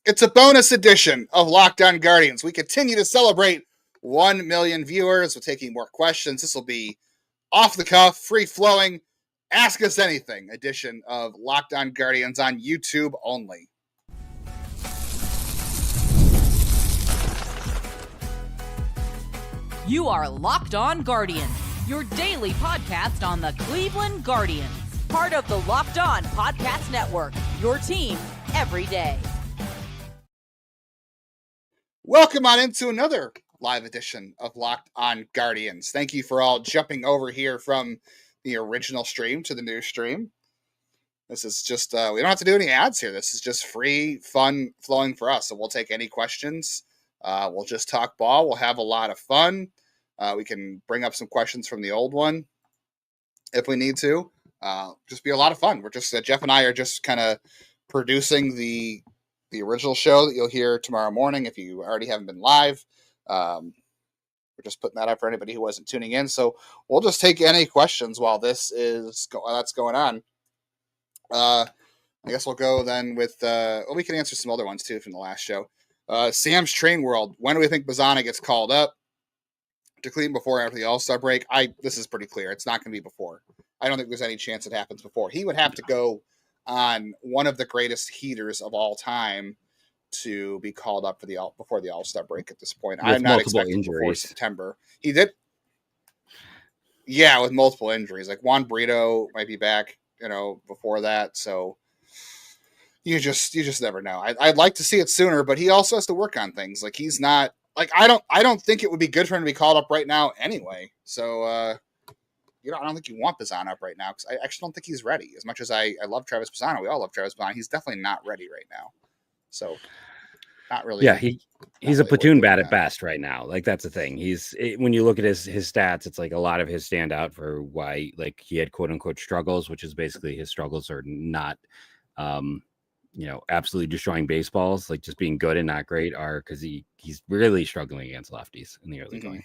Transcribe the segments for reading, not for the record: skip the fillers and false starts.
It's a bonus edition of Locked On Guardians. We continue to celebrate 1 million viewers. We're taking more questions. This will be off the cuff, free flowing, ask us anything edition of Locked On Guardians on YouTube only. You are Locked On Guardians, your daily podcast on the Cleveland Guardians. Part of the Locked On Podcast Network, your team every day. Welcome on into another live edition of Locked On Guardians. Thank you for all jumping over here from the original stream to the new stream. This is just, we don't have to do any ads here. This is just free, fun, flowing for us. So we'll take any questions. We'll just talk ball. We'll have a lot of fun. We can bring up some questions from the old one if we need to. Just be a lot of fun. We're just, Jeff and I are just kind of producing the original show that you'll hear tomorrow morning if you already haven't been live. We're just putting that up for anybody who wasn't tuning in. So we'll just take any questions while this is that's going on. I guess we'll go then with we can answer some other ones too from the last show. Sam's Train World. When do we think Bazan gets called up to Cleveland, before or after the All-Star break? This is pretty clear. It's not going to be before. I don't think there's any chance it happens before. He would have to go on one of the greatest heaters of all time to be called up for before the All-Star break at this point. With I'm not expecting before September. He did. Yeah, with multiple injuries. Like Juan Brito might be back, before that. So you just never know. I'd like to see it sooner, but he also has to work on things. Like he's not like, I don't think it would be good for him to be called up right now anyway. So, I don't think you want Bazan up right now because I actually don't think he's ready. As much as I love Travis Bazan, we all love Travis Bazan, he's definitely not ready right now. So, not really. Yeah, he's a platoon bat at best right now. Like that's the thing. When you look at his stats, it's like a lot of his stand out for why like he had quote unquote struggles, which is basically his struggles are not, absolutely destroying baseballs, like just being good and not great, are because he's really struggling against lefties in the early going.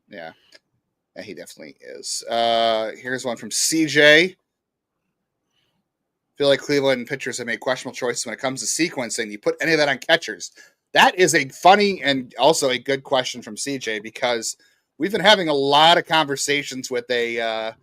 Yeah. Yeah, he definitely is. Here's one from CJ. Feel like Cleveland pitchers have made questionable choices when it comes to sequencing. You put any of that on catchers? That is a funny and also a good question from CJ because we've been having a lot of conversations with a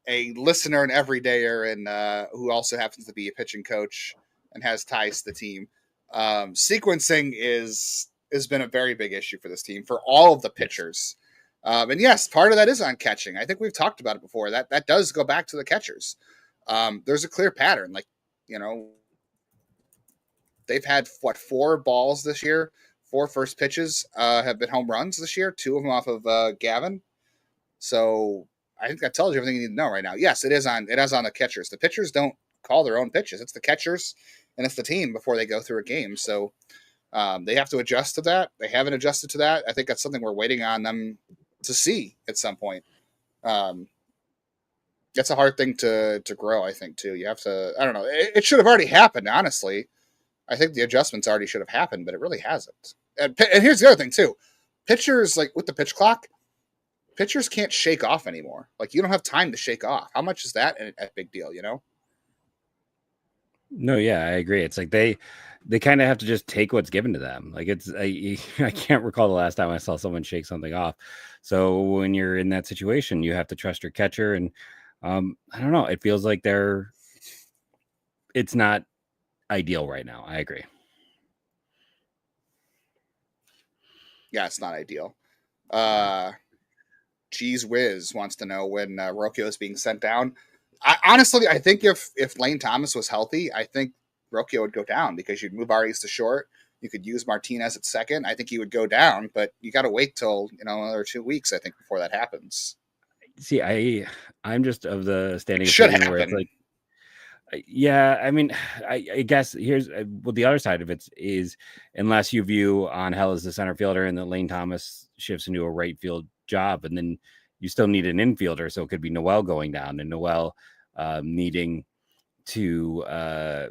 listener and everydayer and who also happens to be a pitching coach and has ties to the team. Sequencing has been a very big issue for this team for all of the pitchers. And yes, part of that is on catching. I think we've talked about it before. That does go back to the catchers. There's a clear pattern. Like, they've had, 4 balls this year? 4 first pitches have been home runs this year. 2 of them off of Gavin. So I think that tells you everything you need to know right now. Yes, it is on the catchers. The pitchers don't call their own pitches. It's the catchers and it's the team before they go through a game. So they have to adjust to that. They haven't adjusted to that. I think that's something we're waiting on them to see at some point. That's a hard thing to grow, I think, too. You have to, I don't know. It should have already happened, honestly. I think the adjustments already should have happened, but it really hasn't. And here's the other thing, too. Pitchers, like with the pitch clock, pitchers can't shake off anymore. Like, you don't have time to shake off. How much is that a big deal, No, yeah, I agree. It's like they kind of have to just take what's given to them. Like I can't recall the last time I saw someone shake something off. So when you're in that situation, you have to trust your catcher. And I don't know. It feels like it's not ideal right now. I agree. Yeah, it's not ideal. Cheese Whiz wants to know when Rokio is being sent down. Honestly, I think if Lane Thomas was healthy, I think Rokio would go down because you'd move Arias to short. You could use Martinez at second. I think he would go down, but you got to wait till another 2 weeks, I think, before that happens. See, I'm just of the standing should opinion happen. where it's like, yeah, I mean, I guess here's the other side of it is unless you view Angel as the center fielder and then Lane Thomas shifts into a right field job, and then you still need an infielder, so it could be Noel going down and Noel needing to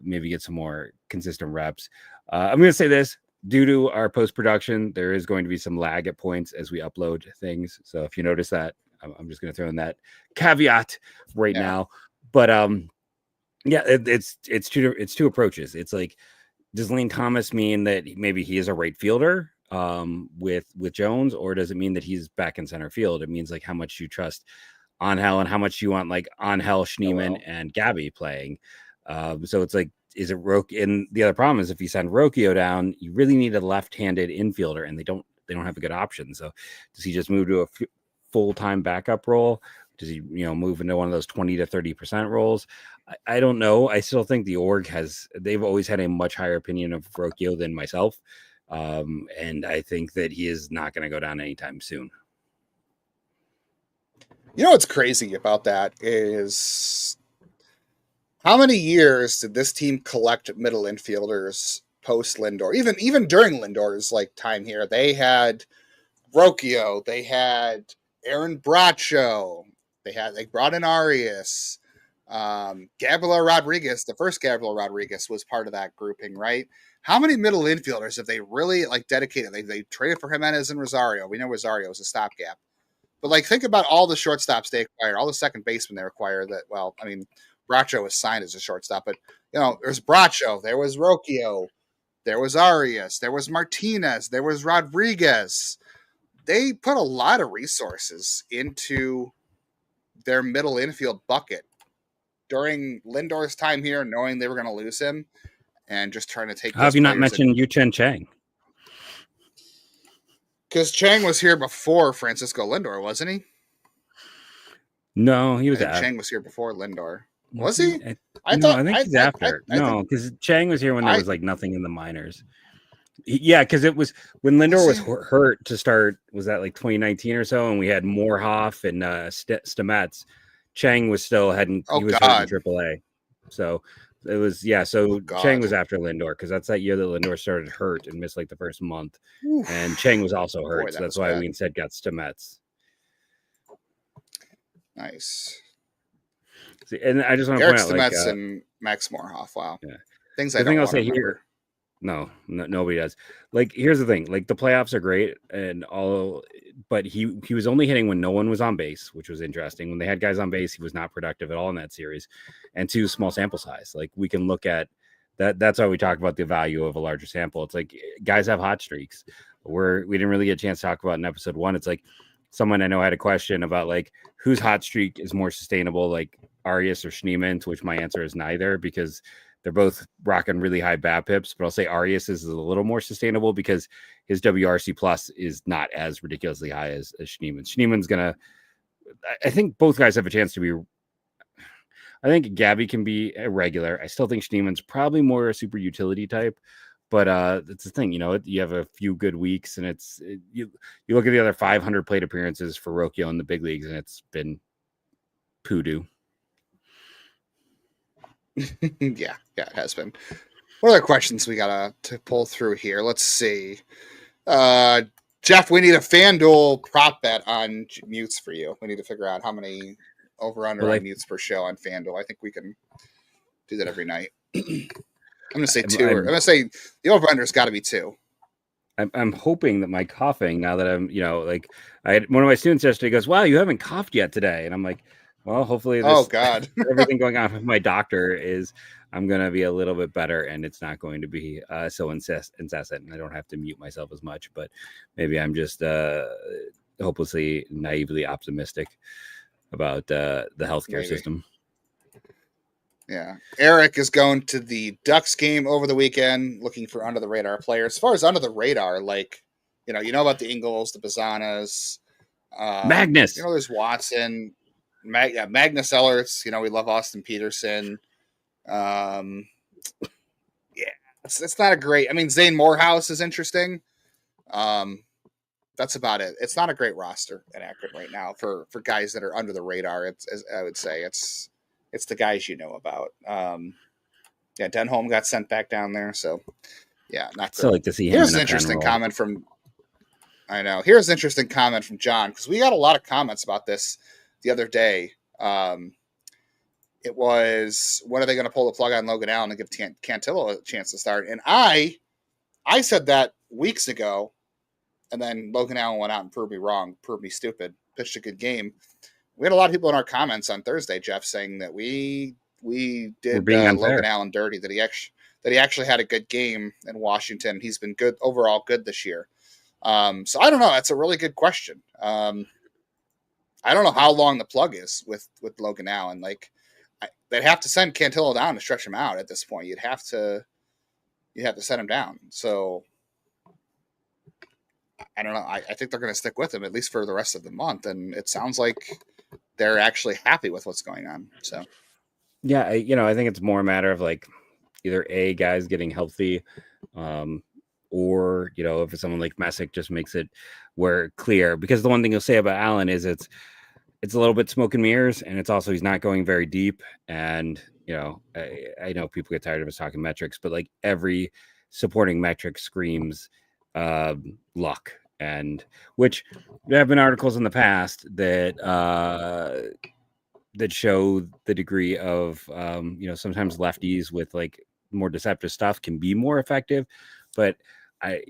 maybe get some more consistent reps. I'm going to say this. Due to our post-production, there is going to be some lag at points as we upload things. So if you notice that, I'm just going to throw in that caveat right now. But yeah, it's two approaches. It's like does Lane Thomas mean that maybe he is a right fielder with Jones, or does it mean that he's back in center field? It means like how much you trust Angel and how much you want like Angel, Schneemann, and Gabby playing. So it's like, is it Rokio? And the other problem is if you send Rokio down, you really need a left-handed infielder, and they don't have a good option. So does he just move to a full-time backup role? Does he, move into one of those 20 to 30% roles? I don't know. I still think the org they've always had a much higher opinion of Rokio than myself. And I think that he is not going to go down anytime soon. You know what's crazy about that is how many years did this team collect middle infielders post Lindor? Even during Lindor's like time here, they had Rokio, they had Aaron Bracho, they brought in Arias, Gabriel Rodriguez. The first Gabriel Rodriguez was part of that grouping, right? How many middle infielders have they really like dedicated? They traded for Jimenez and Rosario. We know Rosario is a stopgap. But like, think about all the shortstops they acquired, all the second basemen they acquired. Bracho was signed as a shortstop, but there's Bracho, there was Rokio, there was Arias, there was Martinez, there was Rodriguez. They put a lot of resources into their middle infield bucket during Lindor's time here, knowing they were going to lose him, and just trying to take. How have you not mentioned Yu-Cheng Chang? Because Chang was here before Francisco Lindor, wasn't he? No, he was. Chang was here before Lindor. Was he? I think he's after. No, because Chang was here when there was like nothing in the minors. Yeah, because it was when Lindor was hurt to start. Was that like 2019 or so? And we had Moorhoff and Stamets. Chang was still hadn't. He was hurt in AAA. So it was So Chang was after Lindor because that's that year that Lindor started hurt and missed like the first month. Oof. And Chang was also hurt, so that's why we instead got Stamets. Nice. See, and I just want to point out Stamets and Max Moorhoff. Wow. Yeah. Things I don't want to remember. Here. No, nobody does. Like, here's the thing: like the playoffs are great and all, but he was only hitting when no one was on base, which was interesting. When they had guys on base, he was not productive at all in that series. And two, small sample size. Like we can look at that. That's why we talk about the value of a larger sample. It's like guys have hot streaks. We didn't really get a chance to talk about in episode 1. It's like someone I know had a question about like whose hot streak is more sustainable, like Arias or Schneemann, to which my answer is neither, because they're both rocking really high BABIPs, but I'll say Arias is a little more sustainable because his WRC plus is not as ridiculously high as Schneemann. Schneemann's going to, I think both guys have a chance to be, I think Gabby can be a regular. I still think Schneemann's probably more a super utility type, but that's the thing, you have a few good weeks and you look at the other 500 plate appearances for Rokio in the big leagues and it's been poodoo. yeah, it has been. What other questions we got to pull through here? Let's see. Jeff, we need a FanDuel prop bet on mutes for you. We need to figure out how many over-under on mutes per show on FanDuel. I think we can do that every night. I'm going to say 2. I'm going to say the over-under's got to be 2. I'm hoping that my coughing, now that I'm, I had one of my students yesterday goes, wow, you haven't coughed yet today. And I'm like, well, hopefully God. everything going on with my doctor is I'm going to be a little bit better and it's not going to be so incessant and I don't have to mute myself as much, but maybe I'm just hopelessly naively optimistic about the healthcare system. Yeah. Eric is going to the Ducks game over the weekend looking for under the radar players. As far as under the radar, like, you know about the Ingles, the Bazanas, Magnus. There's Watson. Magnus Ellerts, we love Austin Peterson. It's not a great. I mean, Zane Morehouse is interesting. That's about it. It's not a great roster in Akron right now for guys that are under the radar. I would say it's the guys you know about. Denholm got sent back down there, so not. Still like to see him. Here's an interesting comment from. I know. Here's an interesting comment from John because we got a lot of comments about this the other day. It was, when are they going to pull the plug on Logan Allen and give Cantillo a chance to start? And I said that weeks ago, and then Logan Allen went out and proved me wrong, proved me stupid, pitched a good game. We had a lot of people in our comments on Thursday, Jeff, saying that we did Logan Allen dirty, that that he actually had a good game in Washington. He's been good overall, good this year. So I don't know. That's a really good question. I don't know how long the plug is with Logan Allen. Like, they'd have to send Cantillo down to stretch him out at this point. You'd have to set him down. So I don't know. I think they're going to stick with him at least for the rest of the month, and it sounds like they're actually happy with what's going on. So yeah, I think it's more a matter of like either guys getting healthy, or if it's someone like Messick just makes it where clear. Because the one thing you'll say about Allen is it's a little bit smoke and mirrors, and it's also he's not going very deep. And I know people get tired of us talking metrics, but like every supporting metric screams luck, and which there have been articles in the past that show the degree of sometimes lefties with like more deceptive stuff can be more effective, but I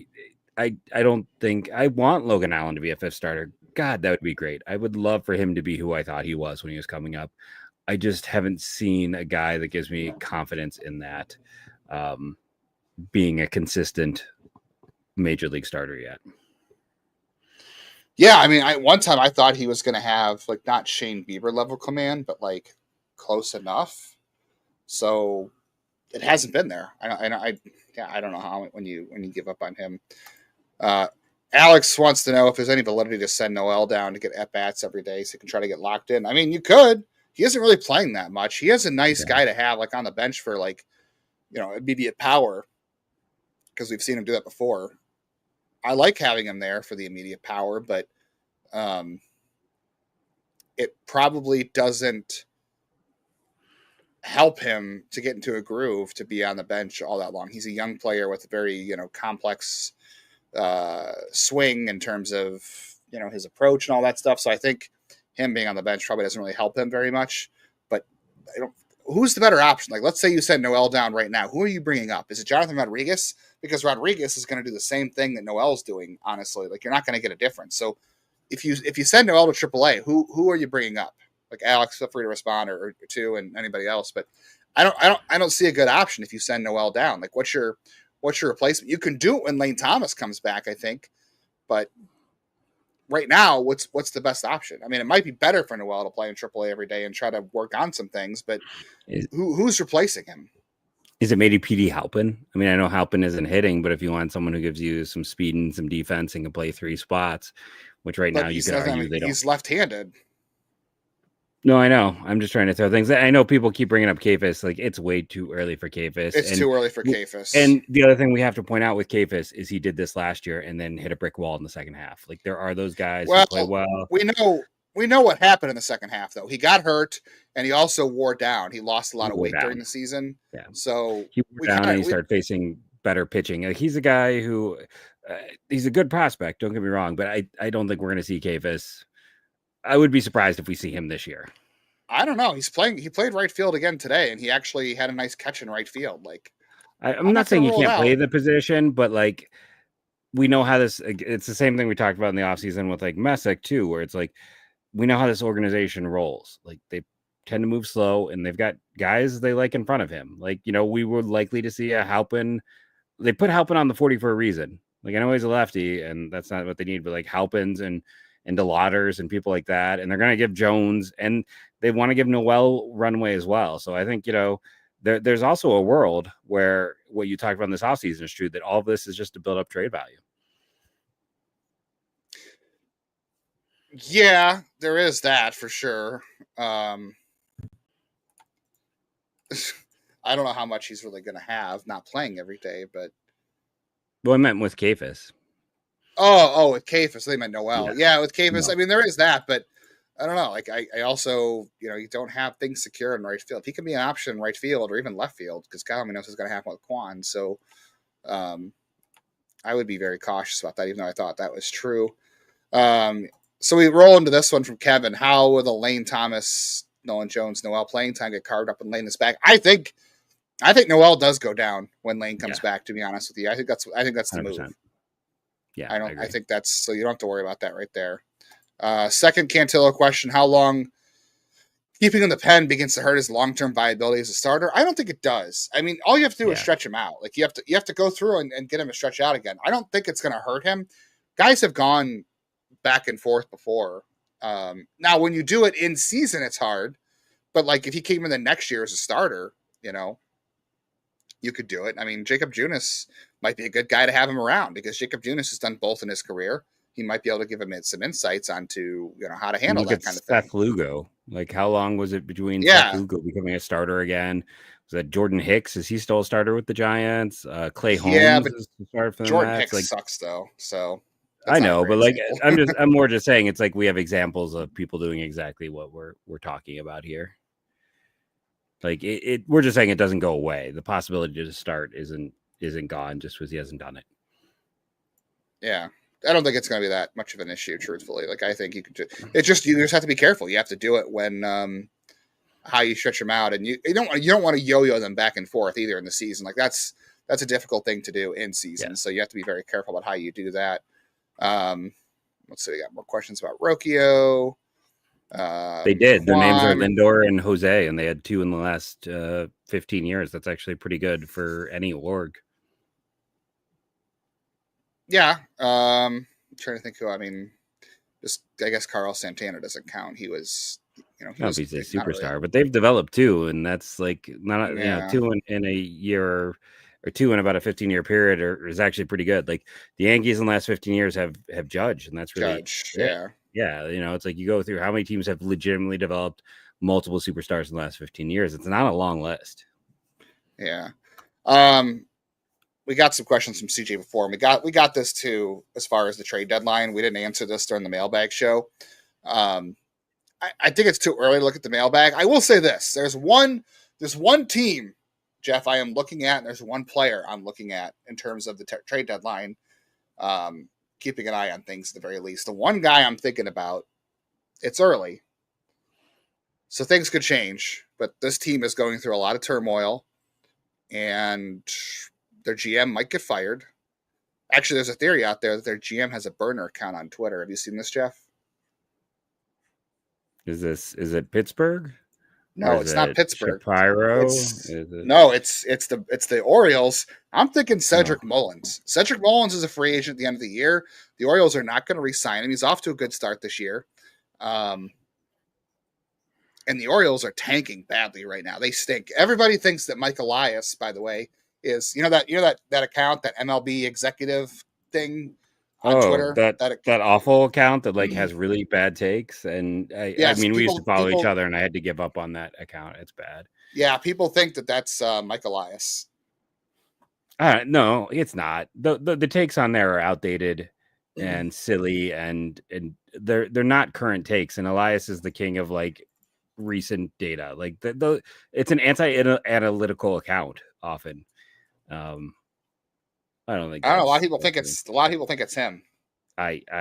don't think I want Logan Allen to be a fifth starter. God, that would be great. I would love for him to be who I thought he was when he was coming up. I just haven't seen a guy that gives me confidence in that being a consistent major league starter yet. Yeah, I mean, one time I thought he was going to have like not Shane Bieber level command, but like close enough. So it hasn't been there. I don't know how when you give up on him. Alex wants to know if there's any validity to send Noel down to get at bats every day so he can try to get locked in. I mean, you could. He isn't really playing that much. He is a nice guy to have like on the bench for like immediate power, because we've seen him do that before. I like having him there for the immediate power, but it probably doesn't help him to get into a groove to be on the bench all that long. He's a young player with a very complex swing in terms of his approach and all that stuff. So I think him being on the bench probably doesn't really help him very much. But who's the better option? Like, let's say you send Noel down right now. Who are you bringing up? Is it Jonathan Rodriguez? Because Rodriguez is going to do the same thing that Noel's doing. Honestly, like you're not going to get a difference. So if you send Noel to AAA, who are you bringing up? Like Alex, feel free to respond or two, and anybody else. But I don't see a good option if you send Noel down. Like what's your replacement? You can do it when Lane Thomas comes back, I think, but right now, what's the best option? I mean, it might be better for Noel to play in AAA every day and try to work on some things, but who's replacing him? Is it maybe PD Halpin? I mean, I know Halpin isn't hitting, but if you want someone who gives you some speed and some defense and can play three spots, which now you could argue they don't. He's left-handed. No, I know. I'm just trying to throw things. I know people keep bringing up Kafis. Like, it's way too early for Kafis. It's too early for Kafis. And the other thing we have to point out with Kafis is he did this last year and then hit a brick wall in the second half. Like, there are those guys who play well. We know what happened in the second half, though. He got hurt, and he also wore down. He lost a lot of weight during the season. Yeah. So he wore down and he started facing better pitching. Like, he's a guy who he's a good prospect. Don't get me wrong, but I don't think we're going to see Kafis. I would be surprised if we see him this year. I don't know. He played right field again today, and he actually had a nice catch in right field. Like, I'm not saying he can't play the position, but like we know how this. It's the same thing we talked about in the offseason with like Messick too, where it's like we know how this organization rolls. Like they tend to move slow, and they've got guys they like in front of him. Like we were likely to see a Halpin. They put Halpin on the 40 for a reason. Like I know he's a lefty, and that's not what they need, but like Halpins and DeLauters and people like that, and they're going to give Jones, and they want to give Noel runway as well. So I think, there's also a world where what you talked about in this offseason is true, that all of this is just to build up trade value. Yeah, there is that for sure. I don't know how much he's really going to have not playing every day, but. Well, I meant with Kafis. Oh, with Kafis, they meant Noel. Yeah, with Kafis, no. I mean, there is that, but I don't know. Like, I also, you don't have things secure in right field. He can be an option in right field or even left field because God only knows what's going to happen with Quan. So, I would be very cautious about that, even though I thought that was true. So we roll into this one from Kevin. How will the Lane Thomas, Nolan Jones, Noel playing time get carved up when Lane is back? I think Noel does go down when Lane comes back. To be honest with you, I think that's the 100%. move. Yeah, I think that's so you don't have to worry about that right there. Second Cantillo question: how long keeping him in the pen begins to hurt his long-term viability as a starter. I don't think it does. I mean, all you have to do is stretch him out. Like you have to go through and get him to stretch out again. I don't think it's going to hurt him. Guys have gone back and forth before. Now, when you do it in season, it's hard. But like if he came in the next year as a starter, you could do it. I mean, Jacob Junis might be a good guy to have him around because Jacob Junis has done both in his career. He might be able to give him some insights onto how to handle that kind of thing. Seth Lugo, like how long was it between Seth Lugo becoming a starter again? Was that Jordan Hicks? Is he still a starter with the Giants? Clay Holmes is the starter for the Jordan Mets. Hicks sucks though. So I know, but like I'm more just saying it's like we have examples of people doing exactly what we're talking about here. Like we're just saying it doesn't go away. The possibility to start isn't gone just because he hasn't done it. Yeah. I don't think it's going to be that much of an issue, truthfully. Like I think you just have to be careful. You have to do it when how you stretch them out, and you don't want to yo-yo them back and forth either in the season. Like that's a difficult thing to do in season. Yeah. So you have to be very careful about how you do that. Let's see, we got more questions about Rokio. They did. Their names are Lindor and Jose, and they had 2 in the last 15 years. That's actually pretty good for any org. Yeah. I'm trying to think who. I mean, I guess Carl Santana doesn't count. He was, he's a superstar, really. But they've developed 2, and that's like not 2 in a year or 2 in about a 15-year period is actually pretty good. Like the Yankees in the last 15 years have Judge, and that's really Yeah, it's like you go through how many teams have legitimately developed multiple superstars in the last 15 years. It's not a long list. Yeah. We got some questions from CJ before. And we got this too as far as the trade deadline. We didn't answer this during the mailbag show. I think it's too early to look at the mailbag. I will say this. There's one team, Jeff, I am looking at, and there's one player I'm looking at in terms of the trade deadline. Keeping an eye on things at the very least. The one guy I'm thinking about, it's early, so things could change, but this team is going through a lot of turmoil, and their GM might get fired. Actually, there's a theory out there that their GM has a burner account on Twitter. Have you seen this, Jeff? Is it Pittsburgh? No, it's not Pittsburgh. Shapiro? No, it's the Orioles. I'm thinking Cedric Mullins. Cedric Mullins is a free agent at the end of the year. The Orioles are not going to re-sign him. He's off to a good start this year. And the Orioles are tanking badly right now. They stink. Everybody thinks that Mike Elias, by the way, is that account, that MLB executive thing on Twitter. That awful account that has really bad takes. And I mean, we used to follow each other, and I had to give up on that account. It's bad. Yeah, people think that that's Mike Elias. No, it's not. The takes on there are outdated and silly, and they're not current takes. And Elias is the king of recent data. It's an anti-analytical account often. I don't think. A lot of people think it's him.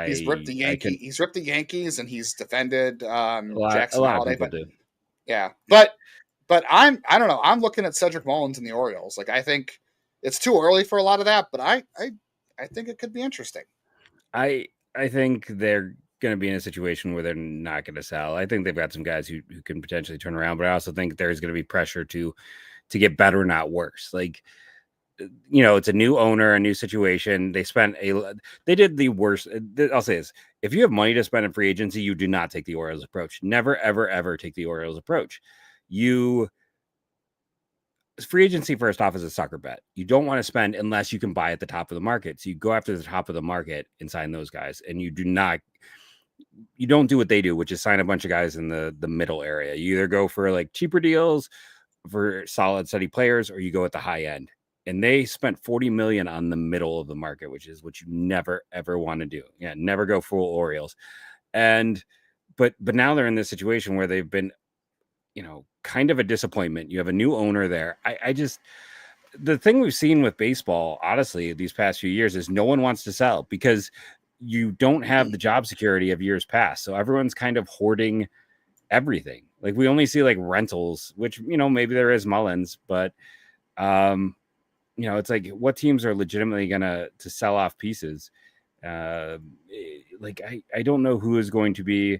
He's ripped the Yankees. He's ripped the Yankees, and he's defended Jackson Holiday. Of people do. Yeah, but I don't know. I'm looking at Cedric Mullins and the Orioles. I think it's too early for a lot of that, but I think it could be interesting. I think they're going to be in a situation where they're not going to sell. I think they've got some guys who can potentially turn around, but I also think there's going to be pressure to get better, not worse. It's a new owner, a new situation. They did the worst. I'll say this. If you have money to spend in free agency, you do not take the Orioles approach. Never, ever, ever take the Orioles approach. Free agency, first off, is a sucker bet. You don't want to spend unless you can buy at the top of the market. So you go after the top of the market and sign those guys. And you don't do what they do, which is sign a bunch of guys in the middle area. You either go for cheaper deals for solid, steady players, or you go at the high end. And they spent $40 million on the middle of the market, which is what you never, ever want to do. Yeah, never go full Orioles. But now they're in this situation where they've been, kind of a disappointment. You have a new owner there. The thing we've seen with baseball, honestly, these past few years is no one wants to sell because you don't have the job security of years past. So everyone's kind of hoarding everything. We only see rentals, which, maybe there is Mullins, but, it's what teams are legitimately going to sell off pieces. I don't know who is going to be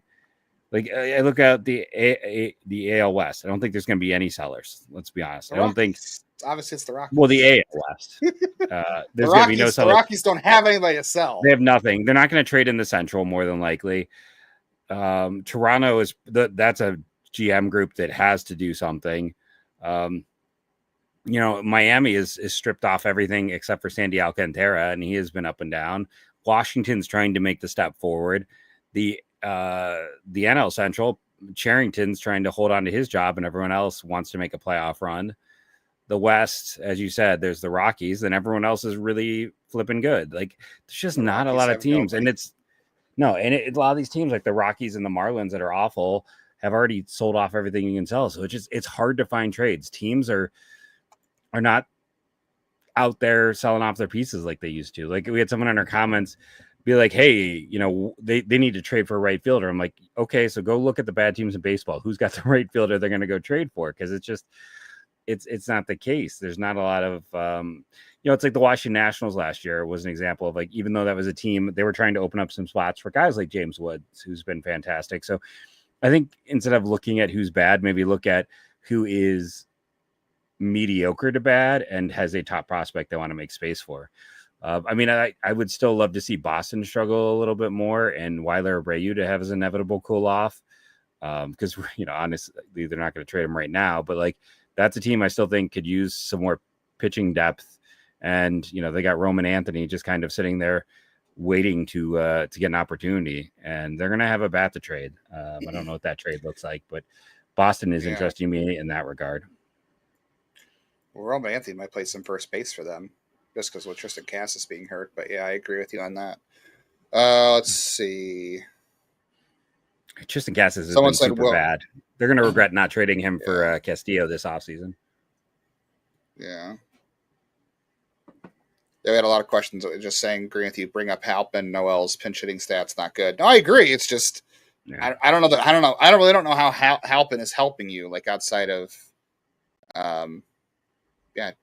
Like I look at the AL West. I don't think there's going to be any sellers. Let's be honest. I don't think. Obviously, it's the Rockies. Well, the AL West. There's going to be no sellers. The Rockies don't have anybody to sell. They have nothing. They're not going to trade in the Central more than likely. Toronto is that's a GM group that has to do something. Miami is stripped off everything except for Sandy Alcantara, and he has been up and down. Washington's trying to make the step forward. The NL Central, Charrington's trying to hold on to his job, and everyone else wants to make a playoff run. The West, as you said, there's the Rockies, and everyone else is really flipping good. Like there's just not a lot of teams, and a lot of these teams like the Rockies and the Marlins that are awful have already sold off everything you can sell. So it's hard to find trades. Teams are not out there selling off their pieces like they used to. Like we had someone in our comments be like, hey, they need to trade for a right fielder. I'm like, okay, so go look at the bad teams in baseball. Who's got the right fielder they're going to go trade for? Because it's not the case. There's not a lot of, it's like the Washington Nationals last year was an example of like, even though that was a team, they were trying to open up some spots for guys like James Woods, who's been fantastic. So I think instead of looking at who's bad, maybe look at who is mediocre to bad and has a top prospect they want to make space for. I would still love to see Boston struggle a little bit more and Weiler Abreu to have his inevitable cool off. Because, honestly, they're not going to trade him right now, but like that's a team I still think could use some more pitching depth. And, they got Roman Anthony just kind of sitting there waiting to get an opportunity, and they're going to have a bat to trade. I don't know what that trade looks like, but Boston is interesting me in that regard. Well, Roman Anthony might play some first base for them just because with Tristan Cassis being hurt. But yeah, I agree with you on that. Let's see. Tristan Cassis has been super bad. They're going to regret not trading him for Castillo this offseason. Yeah. We had a lot of questions just saying, agree with you, bring up Halpin, Noel's pinch hitting stats not good. No, I agree. It's just I don't know that I don't know how Halpin is helping you, like outside of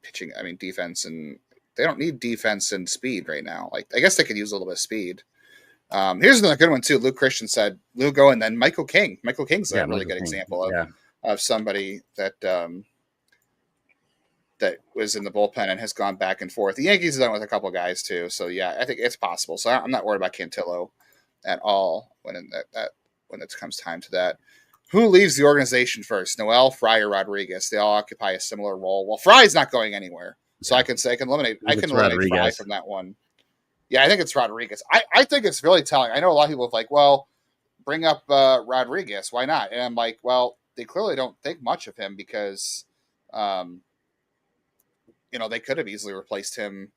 pitching. I mean, defense, and they don't need defense and speed right now. Like, I guess they could use a little bit of speed. Here's another good one too. Luke Christian said Lugo and then Michael King. Michael King's a really good example of somebody that that was in the bullpen and has gone back and forth. The Yankees have done with a couple guys too. So yeah, I think it's possible. So I'm not worried about Cantillo at all when it comes time to that. Who leaves the organization first? Noel, Fry, or Rodriguez? They all occupy a similar role. Well, Fry's not going anywhere. So I can eliminate Fry from that one. Yeah, I think it's Rodriguez. I think it's really telling. I know a lot of people are like, well, bring up Rodriguez. Why not? And I'm like, well, they clearly don't think much of him because, they could have easily replaced him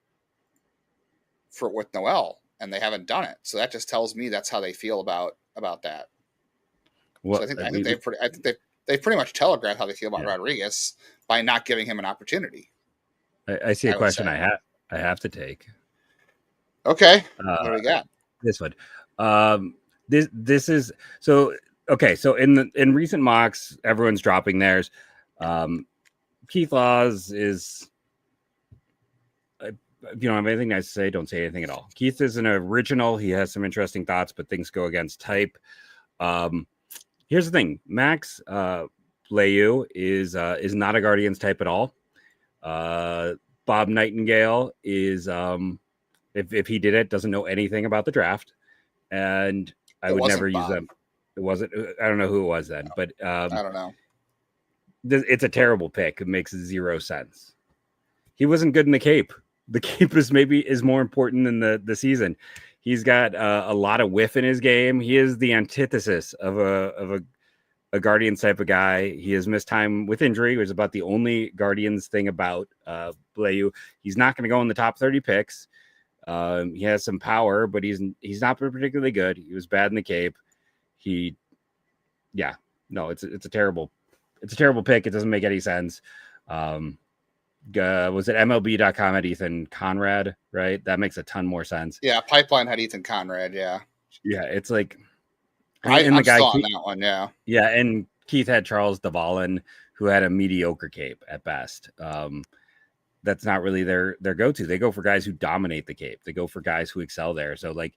with Noel, and they haven't done it. So that just tells me that's how they feel about that. Well, so I think they've pretty much telegraphed how they feel about Rodriguez by not giving him an opportunity. I see a question I have to take. Okay. What do we got? This one. This is so okay. So in recent mocks, everyone's dropping theirs. Keith Laws is, if you don't have anything nice to say, don't say anything at all. Keith is an original. He has some interesting thoughts, but things go against type. Here's the thing. Max Leyu is not a Guardians type at all. Bob Nightingale is, if he did it, doesn't know anything about the draft, and I would never use them. It wasn't. I don't know who it was then, but I don't know. It's a terrible pick. It makes zero sense. He wasn't good in the Cape. The Cape is more important than the season. He's got a lot of whiff in his game. He is the antithesis of a Guardians type of guy. He has missed time with injury, which is about the only Guardians thing about Leyu. He's not going to go in the top 30 picks. He has some power, but he's not particularly good. He was bad in the Cape. It's a terrible pick. It doesn't make any sense. Was it MLB.com had Ethan Conrad, right? That makes a ton more sense. Yeah, Pipeline had Ethan Conrad, yeah. Yeah, it's like I'm still on that one, yeah. Yeah, and Keith had Charles Duvallin, who had a mediocre Cape at best. That's not really their go-to. They go for guys who dominate the Cape. They go for guys who excel there. So, like,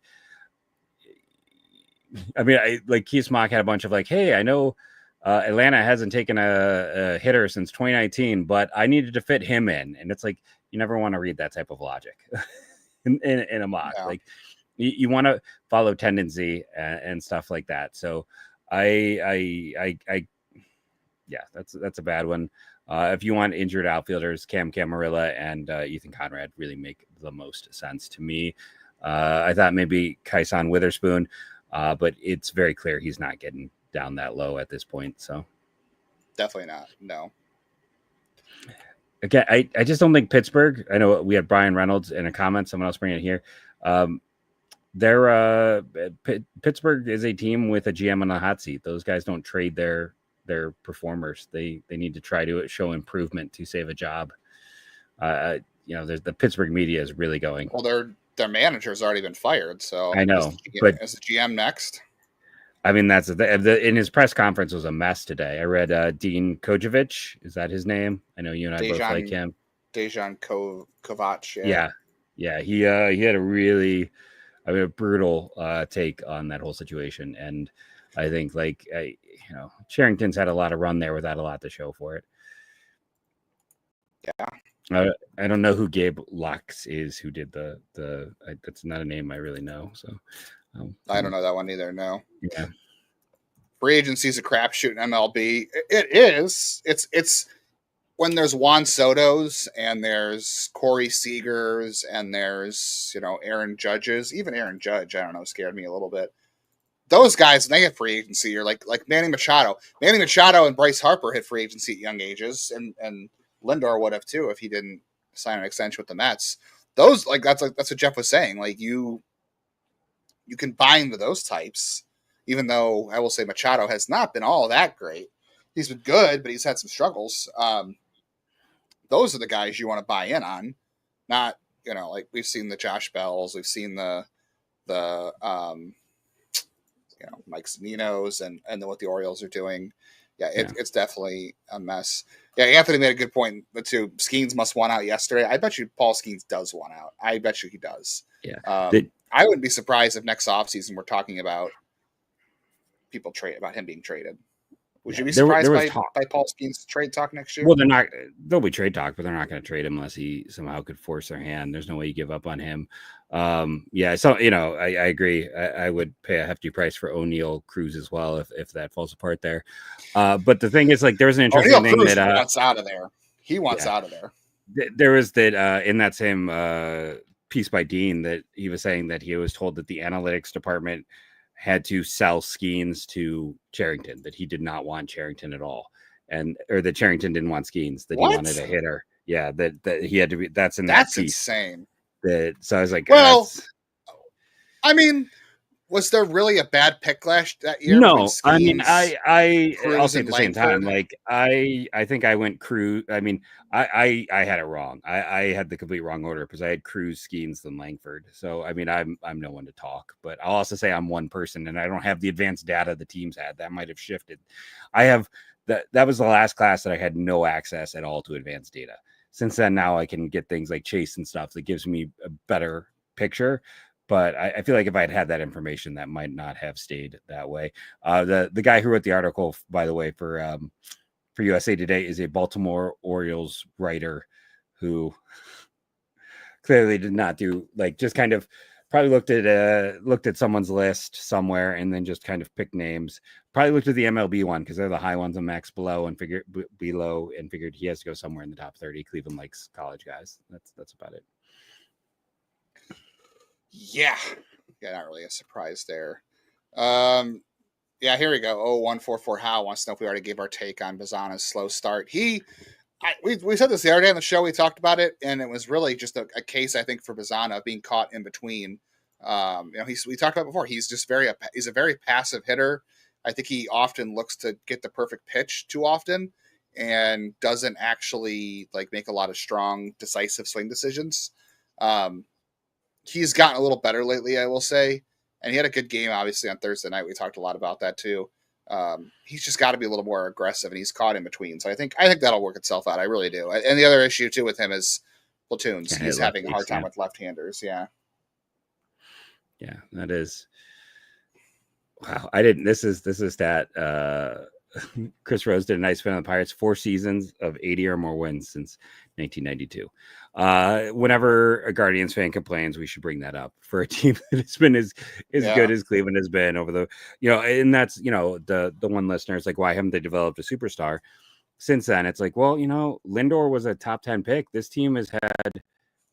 I mean, Keith Smock had a bunch of like, hey, I know Atlanta hasn't taken a hitter since 2019, but I needed to fit him in. And it's like, you never want to read that type of logic in a mock. Yeah. Like you want to follow tendency and stuff like that. So I yeah, that's a bad one. If you want injured outfielders, Cam Camarilla and Ethan Conrad really make the most sense to me. I thought maybe Kyson Witherspoon, but it's very clear he's not getting down that low at this point. So definitely not. No. Again, I just don't think Pittsburgh. I know we had Brian Reynolds in a comment. Someone else bring it here. Pittsburgh is a team with a GM on the hot seat. Those guys don't trade their performers. They need to try to show improvement to save a job. There's the Pittsburgh media is really going. Well, their manager's already been fired, so I know. But is the GM next? I mean, that's in his press conference was a mess today. I read Dean Kojovic. Is that his name? I know you and I both like him. Dejan Kovac. Yeah. He had a really, a brutal take on that whole situation, and I think Sherrington's had a lot of run there without a lot to show for it. Yeah. I don't know who Gabe Lux is. Who did that's not a name I really know. So. I don't know that one either. No. Yeah. Free agency is a crapshoot in MLB. It is. It's when there's Juan Soto's and there's Corey Seagers and there's Aaron Judges. Even Aaron Judge, I don't know, scared me a little bit. Those guys, when they hit free agency, are like Manny Machado. Manny Machado and Bryce Harper hit free agency at young ages, and Lindor would have too if he didn't sign an extension with the Mets. Those that's what Jeff was saying. Like you can buy into those types, even though I will say Machado has not been all that great. He's been good, but he's had some struggles. Those are the guys you want to buy in on, not we've seen the Josh Bells, we've seen the Mike Zaninos and then what the Orioles are doing. Yeah, it's definitely a mess. Yeah, Anthony made a good point too. Skeens must want out yesterday. I bet you Paul Skeens does want out. I bet you he does. Yeah. I wouldn't be surprised if next offseason we're talking about about him being traded. Would you be surprised by Paul Skeens' trade talk next year? Well, there'll be trade talk, but they're not going to trade him unless he somehow could force their hand. There's no way you give up on him. So I agree. I would pay a hefty price for O'Neill Cruz as well if that falls apart there. But the thing is, there was an interesting O'Neill thing Cruz that wants out of there. He wants out of there. There was that in that same piece by Dean that he was saying that he was told that the analytics department had to sell Skeens to Cherington, that he did not want Cherington at all, or that Cherington didn't want Skeens, that he wanted a hitter. Yeah, that he had to be. That's insane. So I was like, well, I mean, was there really a bad pick that year? No, I mean, I'll say at the same time, I think I went Cruz. I mean, I had it wrong. I had the complete wrong order because I had Cruz, Skeens, then Langford. So I mean, I'm no one to talk, but I'll also say I'm one person and I don't have the advanced data the teams had. That might have shifted. I have that was the last class that I had no access at all to advanced data. Since then, now I can get things like Chase and stuff that gives me a better picture. But I feel like if I'd had that information, that might not have stayed that way. The guy who wrote the article, by the way, for USA Today is a Baltimore Orioles writer who clearly did not do just kind of probably looked at someone's list somewhere and then just kind of picked names. Probably looked at the MLB one because they're the high ones on Max below and figured he has to go somewhere in the top 30. Cleveland likes college guys. That's about it. Yeah, not really a surprise there. Here we go. 0144 How wants to know if we already gave our take on Bazan's slow start. We said this the other day on the show. We talked about it, and it was really just a case, I think, for Bazan of being caught in between. We talked about it before. He's just he's a very passive hitter. I think he often looks to get the perfect pitch too often and doesn't actually make a lot of strong, decisive swing decisions. He's gotten a little better lately, I will say. And he had a good game, obviously, on Thursday night. We talked a lot about that, too. He's just got to be a little more aggressive, and he's caught in between. So I think that'll work itself out. I really do. And the other issue, too, with him is platoons. He's having a hard time with left-handers, yeah. Yeah, that is. Wow, I didn't. This is stat. Chris Rose did a nice spin on the Pirates. 4 seasons of 80 or more wins since 1992. Whenever a Guardians fan complains, we should bring that up for a team that has been as good as Cleveland has been over the, and that's, the one listener is like, why haven't they developed a superstar since then? It's like, well, Lindor was a top 10 pick. This team has had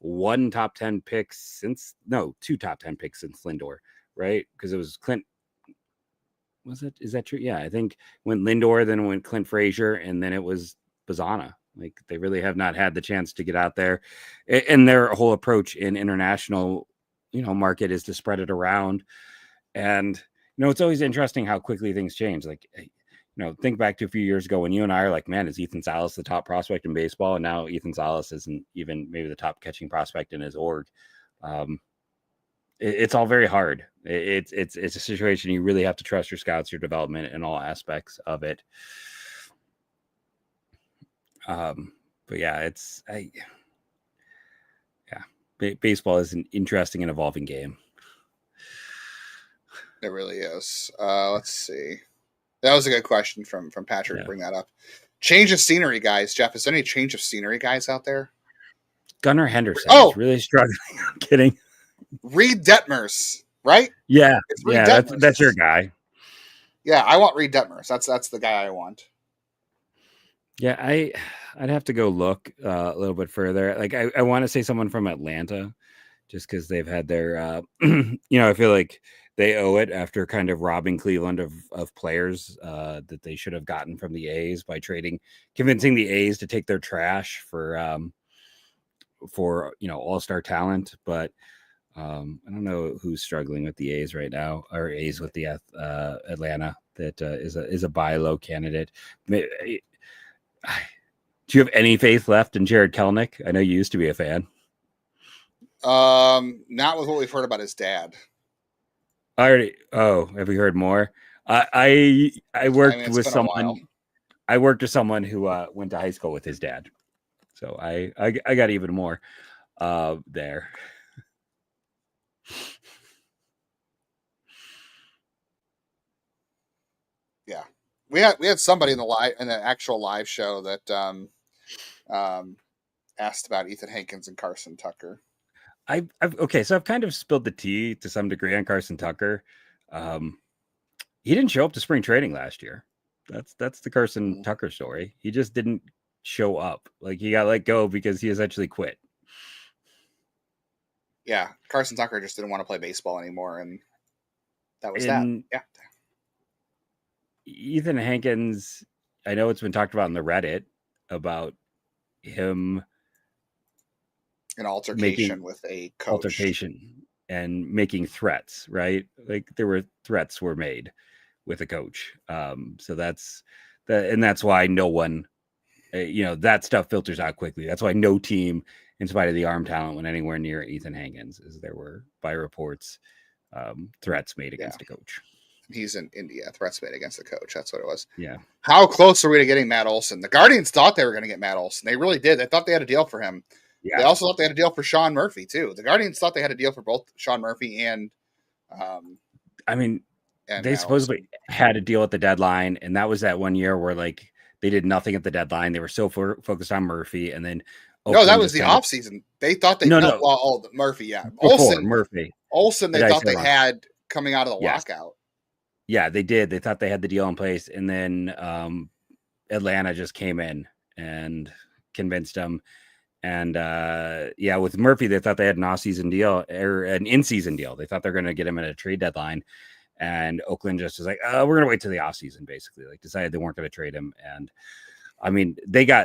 two top 10 picks since Lindor, right? Because it was Clint. Is that true? Yeah, I think when Lindor, then went Clint Frazier, and then it was Bazan. Like, they really have not had the chance to get out there, and their whole approach in international, market is to spread it around. And it's always interesting how quickly things change. Like, think back to a few years ago when you and I are like, man, is Ethan Salas the top prospect in baseball? And now Ethan Salas isn't even maybe the top catching prospect in his org. It's all very hard. It's a situation you really have to trust your scouts, your development, and all aspects of it. But yeah, baseball is an interesting and evolving game. It really is. Let's see. That was a good question from Patrick to bring that up. Change of scenery, guys. Jeff, is there any change of scenery guys out there? Gunnar Henderson is really struggling. I'm kidding. Reed Detmers, right? Yeah, that's your guy. Yeah, I want Reed Detmers. That's the guy I want. Yeah, I'd have to go look a little bit further. Like, I want to say someone from Atlanta, just because they've had their, I feel like they owe it after kind of robbing Cleveland of players that they should have gotten from the A's by convincing the A's to take their trash for all-star talent. But I don't know who's struggling with the A's right now, or A's with the Atlanta that is a buy low candidate. Do you have any faith left in Jared Kelenic? I know you used to be a fan. Not with what we've heard about his dad. Have we heard more? I worked with someone. I worked with someone who went to high school with his dad, so I got even more there. Yeah, we had somebody in the actual live show that asked about Ethan Hankins and Carson Tucker. So I've kind of spilled the tea to some degree on Carson Tucker. He didn't show up to spring training last year. That's the Carson Tucker story. He just didn't show up. Like, he got let go because he essentially quit. Yeah, Carson Tucker just didn't want to play baseball anymore, and that was that. Yeah. Ethan Hankins, I know it's been talked about in the Reddit about him an altercation with a coach. And making threats, right? Like, there were threats were made with a coach. So that's why no one, that stuff filters out quickly. That's why no team, in spite of the arm talent, went anywhere near Ethan Hankins, as there were, by reports, threats made against a coach. He's in India. Threats made against the coach. That's what it was. Yeah. How close are we to getting Matt Olsson? The Guardians thought they were going to get Matt Olsson. They really did. They thought they had a deal for him. Yeah. They also thought they had a deal for Sean Murphy, too. The Guardians thought they had a deal for both Sean Murphy and they supposedly had a deal at the deadline, and that was that one year where, like, they did nothing at the deadline. They were so focused on Murphy, and then that was the offseason. They thought they Murphy, yeah. Olsson, they thought they had coming out of the lockout. Yeah, they did. They thought they had the deal in place, and then Atlanta just came in and convinced them. And with Murphy, they thought they had an off-season deal or an in-season deal. They thought they're going to get him at a trade deadline, and Oakland just was like, we're going to wait till the off-season, basically. Like, decided they weren't going to trade him. And I mean,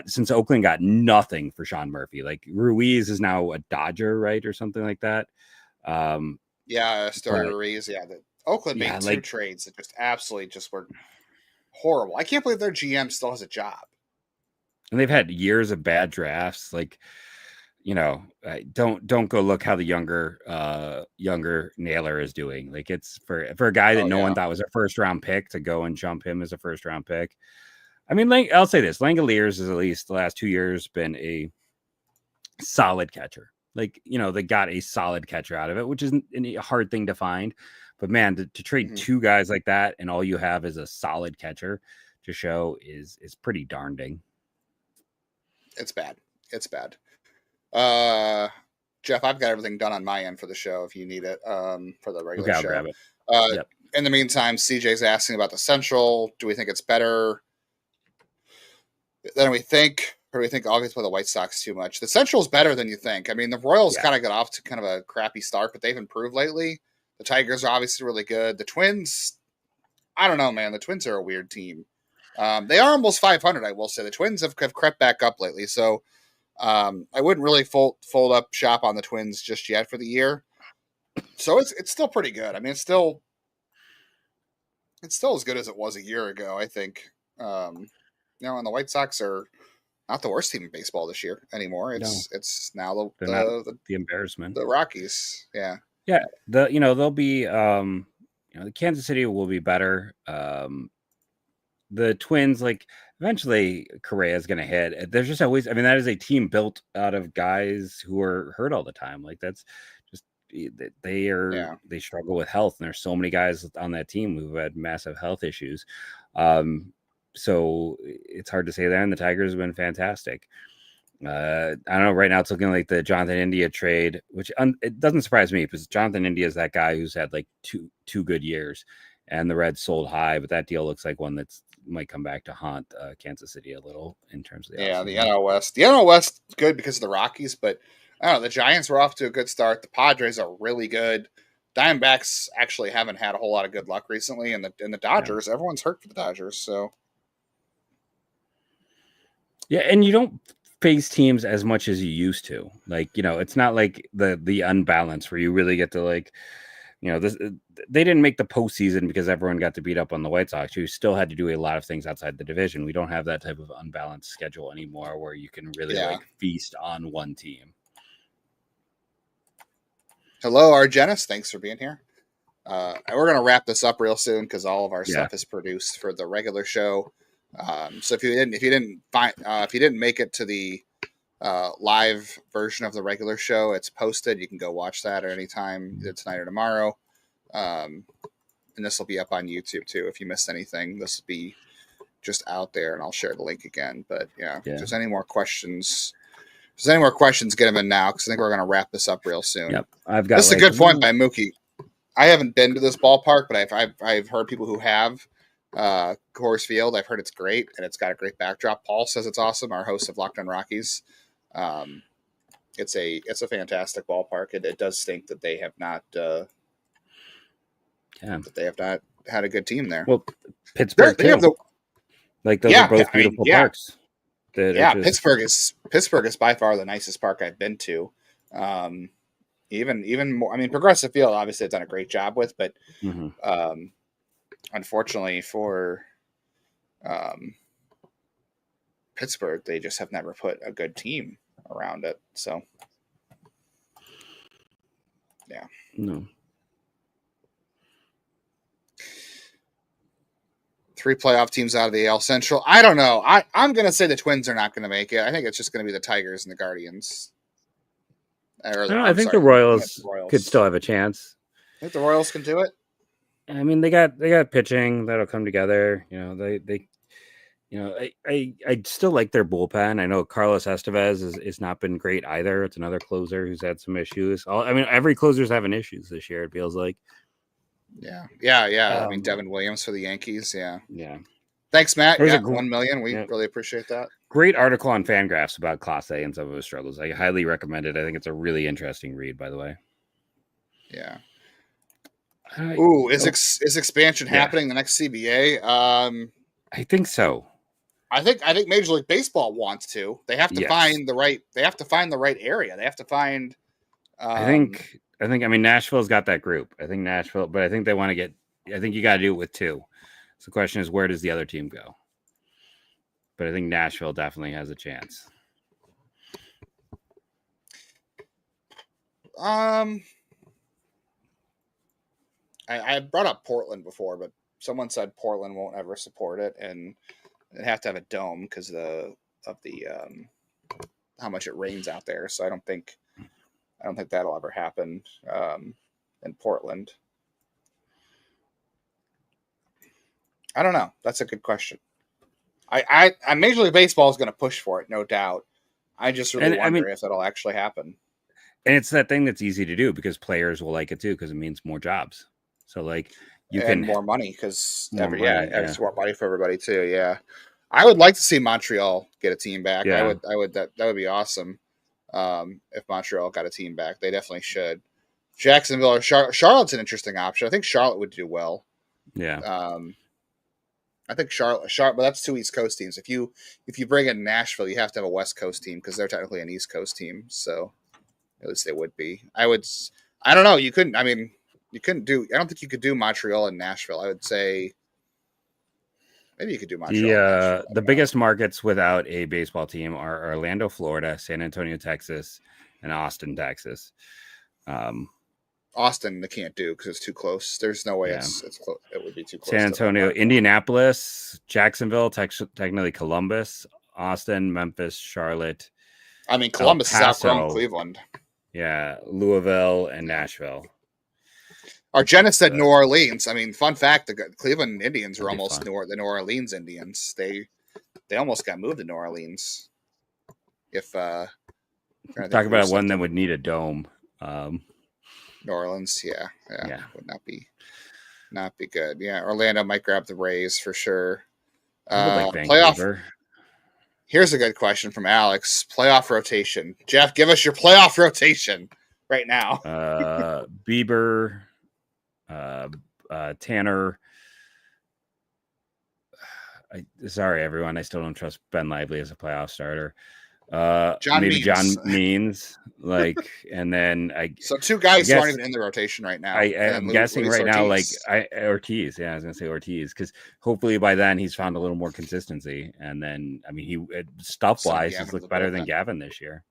since Oakland got nothing for Sean Murphy, like, Ruiz is now a Dodger, right, or something like that. Ruiz. Yeah, Oakland made two trades that just absolutely were horrible. I can't believe their GM still has a job. And they've had years of bad drafts. Like, don't go look how the younger Naylor is doing. Like, it's for a guy that no one thought was a first round pick to go and jump him as a first round pick. I mean, I'll say this: Langoliers has at least the last 2 years been a solid catcher. Like, they got a solid catcher out of it, which isn't a hard thing to find. But man, to trade Mhm. 2 guys like that and all you have is a solid catcher to show is pretty darning. It's bad. It's bad. Jeff, I've got everything done on my end for the show if you need it for the regular Okay, I'll show. grab it. Yep. In the meantime, CJ's asking about the Central. Do we think it's better than we think? Or do we think August play the White Sox too much? The Central's better than you think. I mean, the Royals kind of got off to kind of a crappy start, but they've improved lately. The Tigers are obviously really good. The Twins, I don't know, man. The Twins are a weird team. They are almost 500, I will say. The Twins have crept back up lately, so I wouldn't really fold up shop on the Twins just yet for the year. So it's still pretty good. I mean, it's still as good as it was a year ago, I think. And the White Sox are not the worst team in baseball this year anymore. It's now the embarrassment. The Rockies. Yeah. Yeah. They'll be the Kansas City will be better. The Twins, like eventually Correa is going to hit. There's just always, I mean, that is a team built out of guys who are hurt all the time. Like that's just, they struggle with health. And there's so many guys on that team who've had massive health issues. So it's hard to say that. And the Tigers have been fantastic. I don't know. Right now, it's looking like the Jonathan India trade, which it doesn't surprise me because Jonathan India is that guy who's had like two good years, and the Reds sold high. But that deal looks like one that's might come back to haunt Kansas City a little in terms of the NL West. The NL West good because of the Rockies, but I don't know. The Giants were off to a good start. The Padres are really good. Diamondbacks actually haven't had a whole lot of good luck recently, and the Dodgers, everyone's hurt for the Dodgers. So yeah, and you don't face teams as much as you used to. Like, it's not like the unbalance where you really get to like, this. They didn't make the postseason because everyone got to beat up on the White Sox. You still had to do a lot of things outside the division. We don't have that type of unbalanced schedule anymore where you can really like feast on one team. Hello, Argenis. Thanks for being here. We're going to wrap this up real soon because all of our stuff is produced for the regular show. So if you didn't make it to the live version of the regular show, it's posted. You can go watch that at any time, either tonight or tomorrow. And this will be up on YouTube too. If you missed anything, this will be just out there, and I'll share the link again. But if there's any more questions, get them in now because I think we're going to wrap this up real soon. Yep, this is a good point by Mookie. I haven't been to this ballpark, but I've heard people who have. Coors Field, I've heard it's great and it's got a great backdrop. Paul says it's awesome. Our host of Locked On Rockies, it's a fantastic ballpark. It does stink that they have not had a good team there. Well, Pittsburgh too. Those are both beautiful parks. Pittsburgh is by far the nicest park I've been to. Even more. I mean, Progressive Field obviously has done a great job with, but unfortunately for Pittsburgh, they just have never put a good team around it. So, yeah. No. 3 playoff teams out of the AL Central. I don't know. I'm going to say the Twins are not going to make it. I think it's just going to be the Tigers and the Guardians. I think the Royals could still have a chance. I think the Royals can do it. I mean, they got pitching that'll come together. I still like their bullpen. I know Carlos Estevez is not been great either. It's another closer who's had some issues. Every closer's having issues this year. It feels like. Yeah. I mean, Devin Williams for the Yankees. Yeah. Thanks, Matt. There's 1 million. We really appreciate that. Great article on Fangraphs about Clase and some of his struggles. I highly recommend it. I think it's a really interesting read, by the way. Yeah. Is expansion happening the next CBA? I think so. I think Major League Baseball wants to. They have to find the right. They have to find the right area. They have to find. I think. I mean, Nashville's got that group. I think Nashville, but I think they want to get. I think you got to do it with 2. So the question is, where does the other team go? But I think Nashville definitely has a chance. I brought up Portland before, but someone said Portland won't ever support it, and it'd have to have a dome because of the how much it rains out there. So I don't think that'll ever happen in Portland. I don't know. That's a good question. I Major League Baseball is going to push for it, no doubt. I just really wonder if that'll actually happen. And it's that thing that's easy to do because players will like it too because it means more jobs. So like you can more money because it's more money for everybody too. Yeah, I would like to see Montreal get a team back. Yeah. I would that would be awesome. If Montreal got a team back, they definitely should. Jacksonville or Charlotte's an interesting option. I think Charlotte would do well. Yeah. I think Charlotte, but that's two East Coast teams. If you bring in Nashville, you have to have a West Coast team because they're technically an East Coast team. So at least they would be. I don't know. You couldn't. I mean, you couldn't do. I don't think you could do Montreal and Nashville. I would say maybe you could do Montreal. The biggest markets without a baseball team are Orlando, Florida, San Antonio, Texas, and Austin, Texas. Austin, they can't do because it's too close. There's no way it's close. It would be too close. San Antonio, Indianapolis, Jacksonville, technically Columbus, Austin, Memphis, Charlotte. I mean, Columbus is outgrown Cleveland. Yeah, Louisville and Nashville. Argenna said New Orleans. I mean, fun fact: the Cleveland Indians were almost the New Orleans Indians. They almost got moved to New Orleans. If talk about one that would need a dome. New Orleans, yeah, would not be good. Yeah, Orlando might grab the Rays for sure. Playoff. Here's a good question from Alex. Playoff rotation. Jeff, give us your playoff rotation right now. Bieber, Tanner. Sorry, everyone. I still don't trust Ben Lively as a playoff starter. John Means, and then so two guys who aren't even in the rotation right now. I'm guessing right now, Ortiz. Yeah, I was gonna say Ortiz because hopefully by then he's found a little more consistency, and then he stuff wise he's looked better than Gavin this year.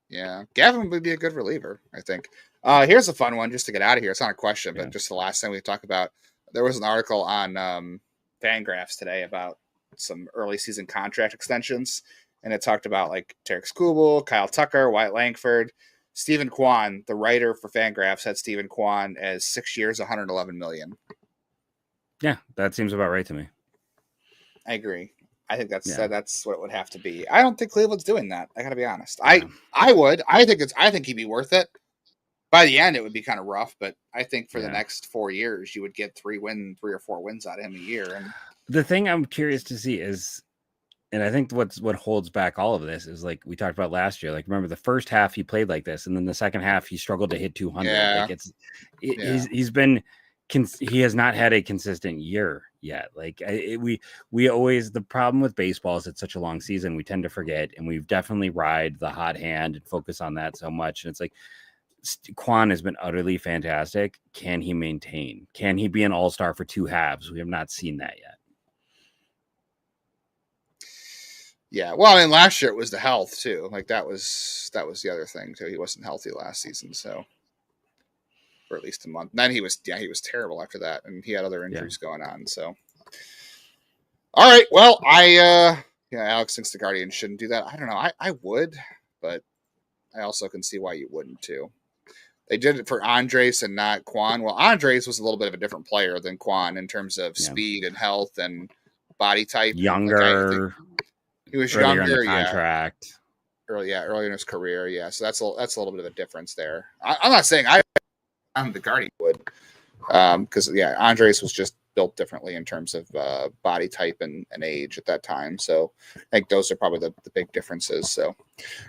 Yeah, Gavin would be a good reliever, I think. Here's a fun one just to get out of here. It's not a question, but just the last thing we talked about. There was an article on Fangraphs today about some early season contract extensions. And it talked about Tarek Skubal, Kyle Tucker, Wyatt Langford, Stephen Kwan. The writer for Fangraphs had Stephen Kwan as 6 years, $111 million. Yeah, that seems about right to me. I agree. I think that's what it would have to be. I don't think Cleveland's doing that. I got to be honest. I would. I think he'd be worth it. By the end, it would be kind of rough, but I think for the next 4 years, you would get 3 or 4 wins out of him a year. And the thing I'm curious to see is. And I think what holds back all of this is we talked about last year. Remember the first half he played like this, and then the second half he struggled to hit 200. Yeah. He has not had a consistent year yet. We always, the problem with baseball is it's such a long season. We tend to forget, and we've definitely ride the hot hand and focus on that so much. And it's Kwan has been utterly fantastic. Can he maintain? Can he be an all-star for 2 halves? We have not seen that yet. Yeah, well, I mean, last year it was the health too. That was the other thing too. He wasn't healthy last season, so for at least a month. And then he was terrible after that, and he had other injuries going on. So, all right, well, Alex thinks the Guardians shouldn't do that. I don't know. I would, but I also can see why you wouldn't too. They did it for Andres and not Kwan. Well, Andres was a little bit of a different player than Kwan in terms of speed and health and body type. Younger. He was younger, in the contract. Earlier in his career, yeah. So that's a little bit of a difference there. I'm not saying I'm the Guardian would, because Andres was just built differently in terms of body type and age at that time. So I think those are probably the big differences. So,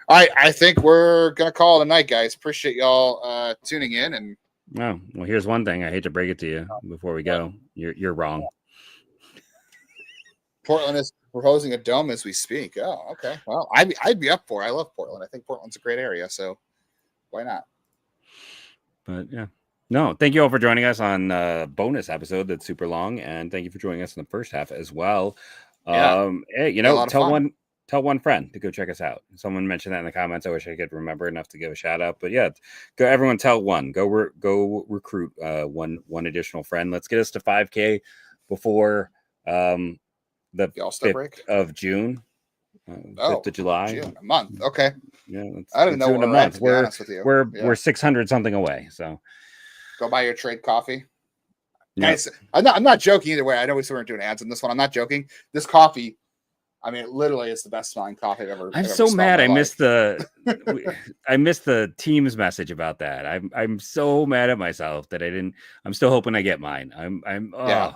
all right, I think we're gonna call it a night, guys. Appreciate y'all tuning in. And well, here's one thing. I hate to break it to you before we go. You're wrong. Portland is proposing a dome as we speak. Oh, okay. Well, I'd be up for it. I love Portland. I think Portland's a great area, so why not? But no, thank you all for joining us on bonus episode that's super long, and thank you for joining us in the first half as well. Hey, tell one friend to go check us out. Someone mentioned that in the comments. I wish I could remember enough to give a shout out, but go everyone tell one. Go recruit one additional friend. Let's get us to 5K before the All-Star 5th break of June, 5th of July. June, a month. Okay. Yeah, I didn't know in a month. To be honest with you. We're 600 something away. So go buy your trade coffee. Guys, I'm not joking either way. I know we weren't doing ads on this one. I'm not joking. This coffee, I mean, it literally is the best smelling coffee I've ever. I'm I've so ever mad. smelled in I my missed the team's message about that. I'm so mad at myself that I didn't. I'm still hoping I get mine. Yeah.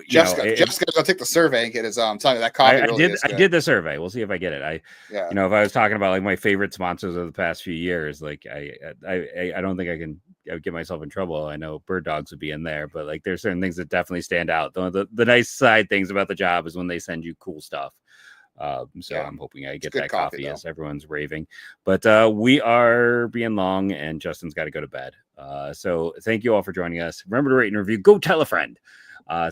Jeff's gonna go take the survey and get his. I'm telling you, that coffee really is good. I did the survey. We'll see if I get it. If I was talking about like my favorite sponsors of the past few years, like I don't think I would get myself in trouble. I know Bird Dogs would be in there, but like there's certain things that definitely stand out. The nice side things about the job is when they send you cool stuff. I'm hoping I get that coffee as everyone's raving. But we are being long, and Justin's got to go to bed. So thank you all for joining us. Remember to rate and review. Go tell a friend.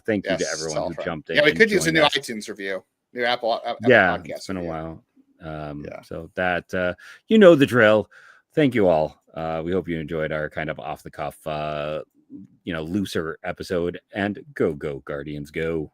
Thank you to everyone who jumped in. Yeah, we could use a new iTunes review, new Apple podcast. It's been a while. So that you know the drill. Thank you all. We hope you enjoyed our kind of off the cuff, looser episode. And go Guardians, go.